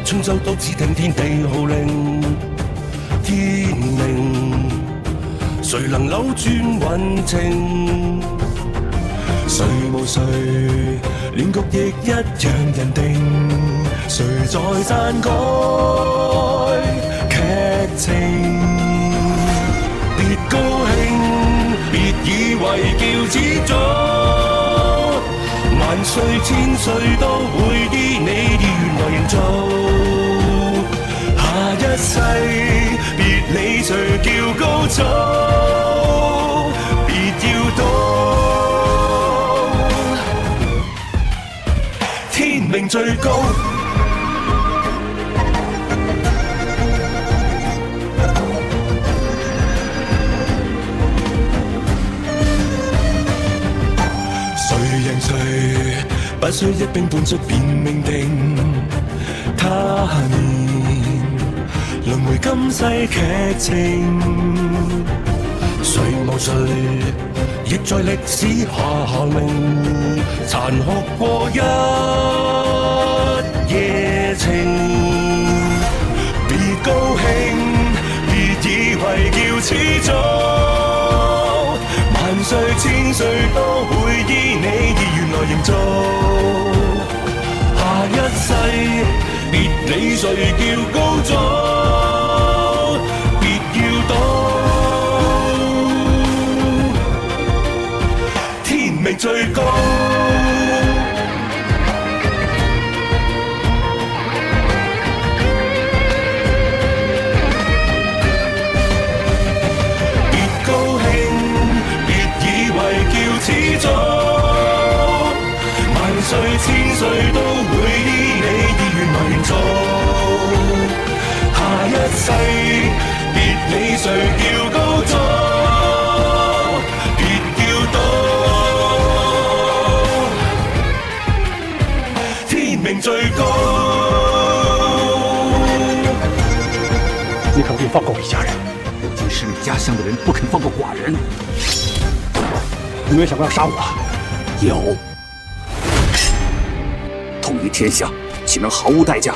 春秋都只聽天地號令，天命誰能扭轉運程？誰無誰，亂局亦一樣人定，誰在篡改劇情？別高興，別以為叫始祖，萬歲千歲都會依你意願來營造。下一世，別理誰叫高祖，別要到天命最高。誰贏誰，不需一兵半卒便命定。他年輪迴今世劇情，誰無誰，亦在歷史下名，殘酷過一夜情。別高興，別以為叫始祖，萬歲千歲都會依你意願來營造。下一世，別理誰叫高祖，別要到天命最高。別高興，別以為叫始祖，萬歲千歲都會依你意願來營造。下一世，別理誰叫高祖，別要到天命最高。你肯定放过李家人？如今失你家乡的人不肯放过寡人，有没有想过要杀我？有。统一天下，岂能毫无代价？